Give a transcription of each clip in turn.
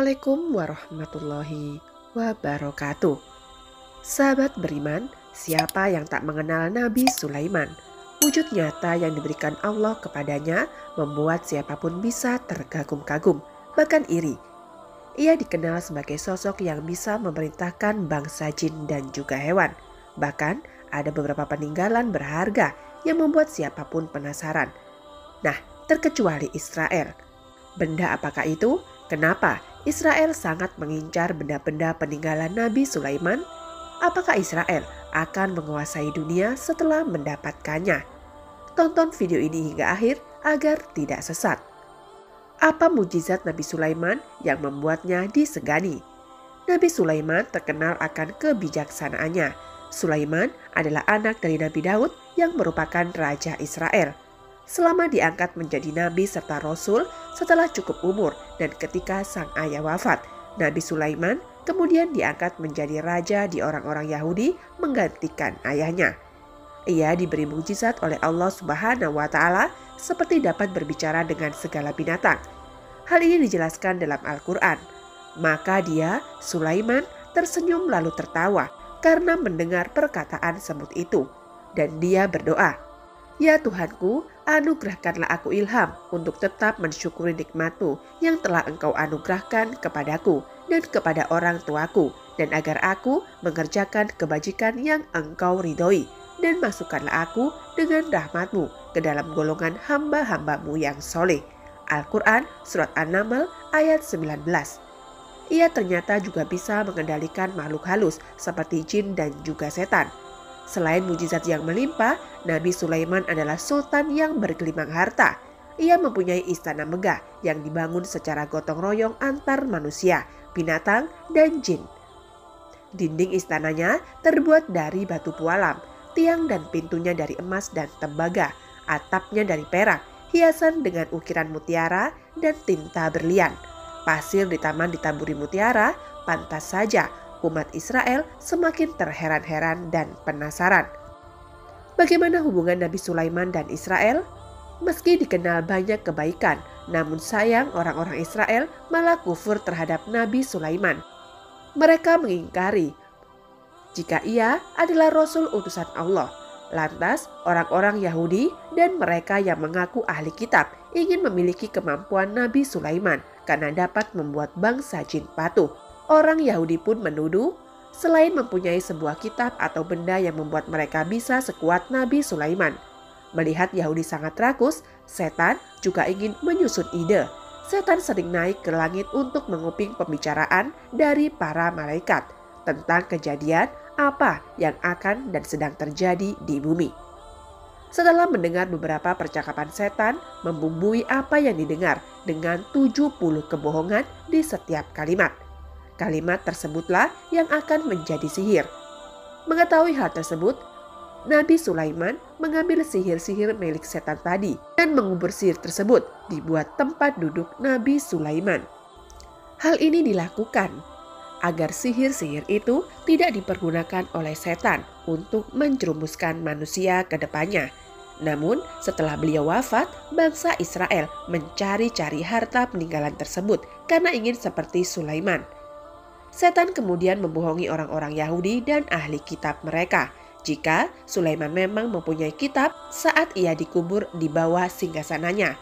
Assalamualaikum warahmatullahi wabarakatuh. Sahabat beriman, siapa yang tak mengenal Nabi Sulaiman? Wujud nyata yang diberikan Allah kepadanya membuat siapapun bisa terkagum-kagum, bahkan iri. Ia dikenal sebagai sosok yang bisa memerintahkan bangsa jin dan juga hewan. Bahkan ada beberapa peninggalan berharga yang membuat siapapun penasaran. Nah, terkecuali Israel. Benda apakah itu? Kenapa Israel sangat mengincar benda-benda peninggalan Nabi Sulaiman? Apakah Israel akan menguasai dunia setelah mendapatkannya? Tonton video ini hingga akhir agar tidak sesat. Apa mukjizat Nabi Sulaiman yang membuatnya disegani? Nabi Sulaiman terkenal akan kebijaksanaannya. Sulaiman adalah anak dari Nabi Daud yang merupakan raja Israel. Selama diangkat menjadi nabi serta rasul setelah cukup umur dan ketika sang ayah wafat, Nabi Sulaiman kemudian diangkat menjadi raja di orang-orang Yahudi menggantikan ayahnya. Ia diberi mukjizat oleh Allah Subhanahu wa Ta'ala seperti dapat berbicara dengan segala binatang. Hal ini dijelaskan dalam Al-Quran. Maka dia, Sulaiman, tersenyum lalu tertawa karena mendengar perkataan semut itu. Dan dia berdoa, "Ya Tuhanku, anugerahkanlah aku ilham untuk tetap mensyukuri nikmat-Mu yang telah Engkau anugerahkan kepadaku dan kepada orang tuaku, dan agar aku mengerjakan kebajikan yang Engkau ridhoi, dan masukkanlah aku dengan rahmat-Mu ke dalam golongan hamba-hamba-Mu yang soleh." Al-Quran Surat An-Naml ayat 19. Ia ternyata juga bisa mengendalikan makhluk halus seperti jin dan juga setan. Selain mujizat yang melimpah, Nabi Sulaiman adalah sultan yang bergelimang harta. Ia mempunyai istana megah yang dibangun secara gotong royong antar manusia, binatang, dan jin. Dinding istananya terbuat dari batu pualam, tiang dan pintunya dari emas dan tembaga, atapnya dari perak, hiasan dengan ukiran mutiara dan tinta berlian. Pasir di taman ditaburi mutiara, pantas saja umat Israel semakin terheran-heran dan penasaran. Bagaimana hubungan Nabi Sulaiman dan Israel? Meski dikenal banyak kebaikan, namun sayang orang-orang Israel malah kufur terhadap Nabi Sulaiman. Mereka mengingkari jika ia adalah Rasul utusan Allah. Lantas orang-orang Yahudi dan mereka yang mengaku ahli kitab ingin memiliki kemampuan Nabi Sulaiman karena dapat membuat bangsa jin patuh. Orang Yahudi pun menuduh, selain mempunyai sebuah kitab atau benda yang membuat mereka bisa sekuat Nabi Sulaiman. Melihat Yahudi sangat rakus, setan juga ingin menyusun ide. Setan sering naik ke langit untuk menguping pembicaraan dari para malaikat tentang kejadian apa yang akan dan sedang terjadi di bumi. Setelah mendengar beberapa percakapan setan, membumbui apa yang didengar dengan 70 kebohongan di setiap kalimat. Kalimat tersebutlah yang akan menjadi sihir. Mengetahui hal tersebut, Nabi Sulaiman mengambil sihir-sihir milik setan tadi dan mengubur sihir tersebut dibuat tempat duduk Nabi Sulaiman. Hal ini dilakukan agar sihir-sihir itu tidak dipergunakan oleh setan untuk menjerumuskan manusia ke depannya. Namun setelah beliau wafat, bangsa Israel mencari-cari harta peninggalan tersebut karena ingin seperti Sulaiman. Setan kemudian membohongi orang-orang Yahudi dan ahli kitab mereka jika Sulaiman memang mempunyai kitab saat ia dikubur di bawah singgasananya.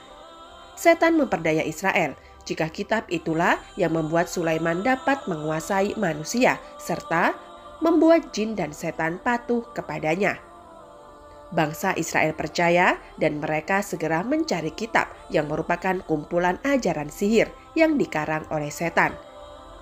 Setan memperdaya Israel jika kitab itulah yang membuat Sulaiman dapat menguasai manusia serta membuat jin dan setan patuh kepadanya. Bangsa Israel percaya dan mereka segera mencari kitab yang merupakan kumpulan ajaran sihir yang dikarang oleh setan.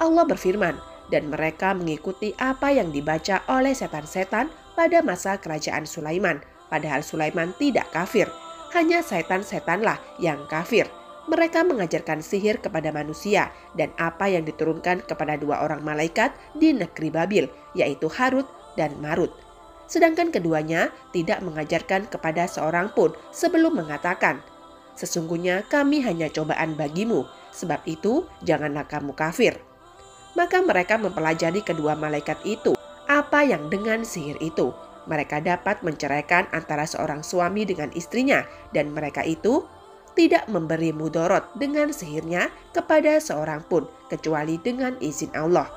Allah berfirman, dan mereka mengikuti apa yang dibaca oleh setan-setan pada masa kerajaan Sulaiman. Padahal Sulaiman tidak kafir, hanya setan-setanlah yang kafir. Mereka mengajarkan sihir kepada manusia dan apa yang diturunkan kepada dua orang malaikat di negeri Babil, yaitu Harut dan Marut. Sedangkan keduanya tidak mengajarkan kepada seorang pun sebelum mengatakan, "Sesungguhnya kami hanya cobaan bagimu, sebab itu janganlah kamu kafir." Maka mereka mempelajari kedua malaikat itu apa yang dengan sihir itu. Mereka dapat menceraikan antara seorang suami dengan istrinya dan mereka itu tidak memberi mudorot dengan sihirnya kepada seorang pun kecuali dengan izin Allah.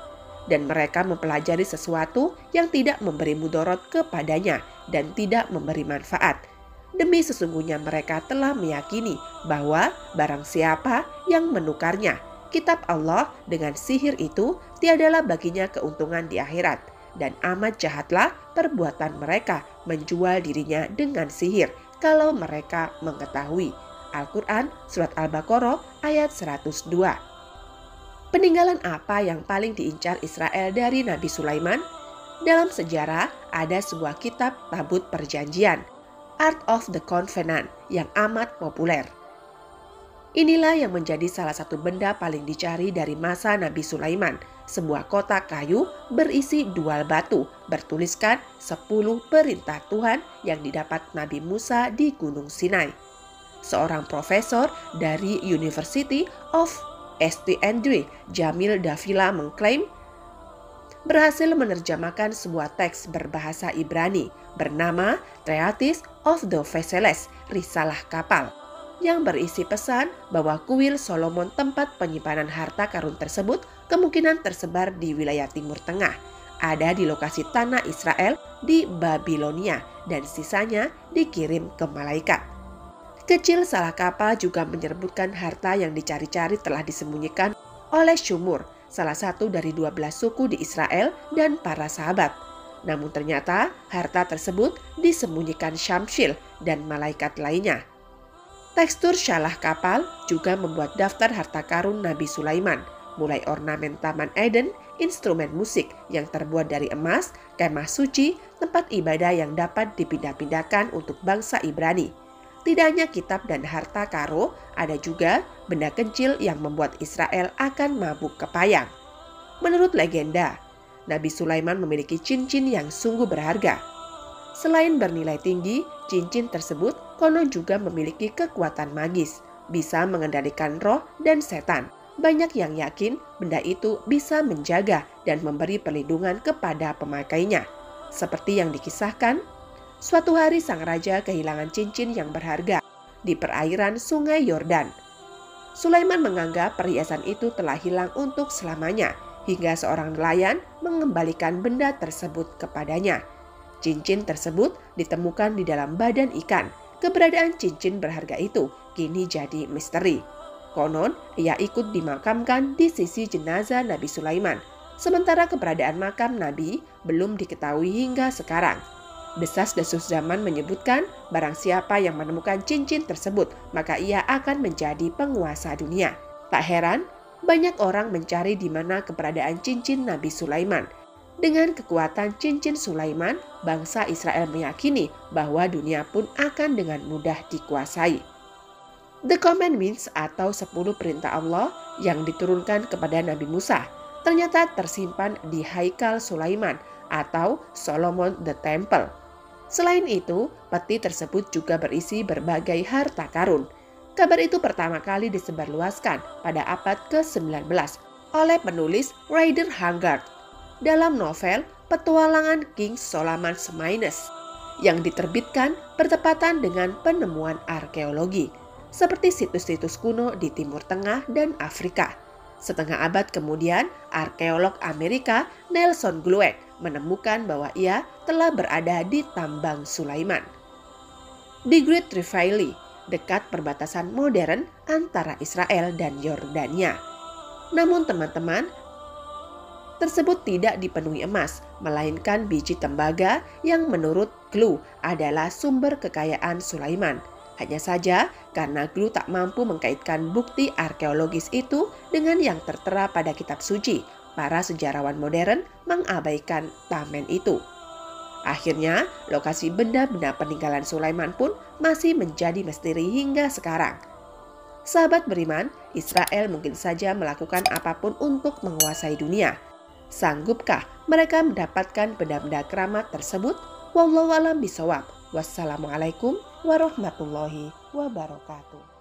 Dan mereka mempelajari sesuatu yang tidak memberi mudorot kepadanya dan tidak memberi manfaat. Demi sesungguhnya mereka telah meyakini bahwa barang siapa yang menukarnya kitab Allah dengan sihir itu tiadalah baginya keuntungan di akhirat. Dan amat jahatlah perbuatan mereka menjual dirinya dengan sihir kalau mereka mengetahui. Al-Quran Surat Al-Baqarah ayat 102. Peninggalan apa yang paling diincar Israel dari Nabi Sulaiman? Dalam sejarah ada sebuah kitab tabut perjanjian, Art of the Covenant, yang amat populer. Inilah yang menjadi salah satu benda paling dicari dari masa Nabi Sulaiman, sebuah kotak kayu berisi dual batu bertuliskan 10 perintah Tuhan yang didapat Nabi Musa di Gunung Sinai. Seorang profesor dari University of St. Andrews, Jamil Davila, mengklaim berhasil menerjemahkan sebuah teks berbahasa Ibrani bernama Treatise of the Vessels, Risalah Kapal, yang berisi pesan bahwa kuil Solomon, tempat penyimpanan harta karun tersebut, kemungkinan tersebar di wilayah Timur Tengah, ada di lokasi tanah Israel di Babilonia, dan sisanya dikirim ke malaikat. Kecil salah kapal juga menyebutkan harta yang dicari-cari telah disembunyikan oleh Syumur, salah satu dari 12 suku di Israel dan para sahabat. Namun ternyata harta tersebut disembunyikan Syamshil dan malaikat lainnya. Tekstur syalah kapal juga membuat daftar harta karun Nabi Sulaiman, mulai ornamen Taman Eden, instrumen musik yang terbuat dari emas, kemah suci, tempat ibadah yang dapat dipindah-pindahkan untuk bangsa Ibrani. Tidak hanya kitab dan harta karo, ada juga benda kecil yang membuat Israel akan mabuk kepayang. Menurut legenda, Nabi Sulaiman memiliki cincin yang sungguh berharga. Selain bernilai tinggi, cincin tersebut konon juga memiliki kekuatan magis, bisa mengendalikan roh dan setan. Banyak yang yakin benda itu bisa menjaga dan memberi perlindungan kepada pemakainya. Seperti yang dikisahkan, suatu hari sang raja kehilangan cincin yang berharga di perairan Sungai Yordan. Sulaiman menganggap perhiasan itu telah hilang untuk selamanya, hingga seorang nelayan mengembalikan benda tersebut kepadanya. Cincin tersebut ditemukan di dalam badan ikan. Keberadaan cincin berharga itu kini jadi misteri. Konon, ia ikut dimakamkan di sisi jenazah Nabi Sulaiman, sementara keberadaan makam Nabi belum diketahui hingga sekarang. Desas-desus zaman menyebutkan barang siapa yang menemukan cincin tersebut, maka ia akan menjadi penguasa dunia. Tak heran, banyak orang mencari di mana keberadaan cincin Nabi Sulaiman. Dengan kekuatan cincin Sulaiman, bangsa Israel meyakini bahwa dunia pun akan dengan mudah dikuasai. The Commandments atau 10 perintah Allah yang diturunkan kepada Nabi Musa ternyata tersimpan di Haikal Sulaiman atau Solomon the Temple. Selain itu, peti tersebut juga berisi berbagai harta karun. Kabar itu pertama kali disebarluaskan pada abad ke-19 oleh penulis Rider Haggard dalam novel Petualangan King Solomon Maines yang diterbitkan bertepatan dengan penemuan arkeologi, seperti situs-situs kuno di Timur Tengah dan Afrika. Setengah abad kemudian, arkeolog Amerika Nelson Glueck menemukan bahwa ia telah berada di tambang Sulaiman di Great Rift Valley, dekat perbatasan modern antara Israel dan Yordania. Namun teman-teman, tersebut tidak dipenuhi emas, melainkan biji tembaga yang menurut Glueck adalah sumber kekayaan Sulaiman. Hanya saja karena Glueck tak mampu mengkaitkan bukti arkeologis itu dengan yang tertera pada kitab suci, para sejarawan modern mengabaikan tamen itu. Akhirnya, lokasi benda-benda peninggalan Sulaiman pun masih menjadi misteri hingga sekarang. Sahabat beriman, Israel mungkin saja melakukan apapun untuk menguasai dunia. Sanggupkah mereka mendapatkan benda-benda keramat tersebut? Wallahu a'lam bishawab. Wassalamualaikum warahmatullahi wabarakatuh.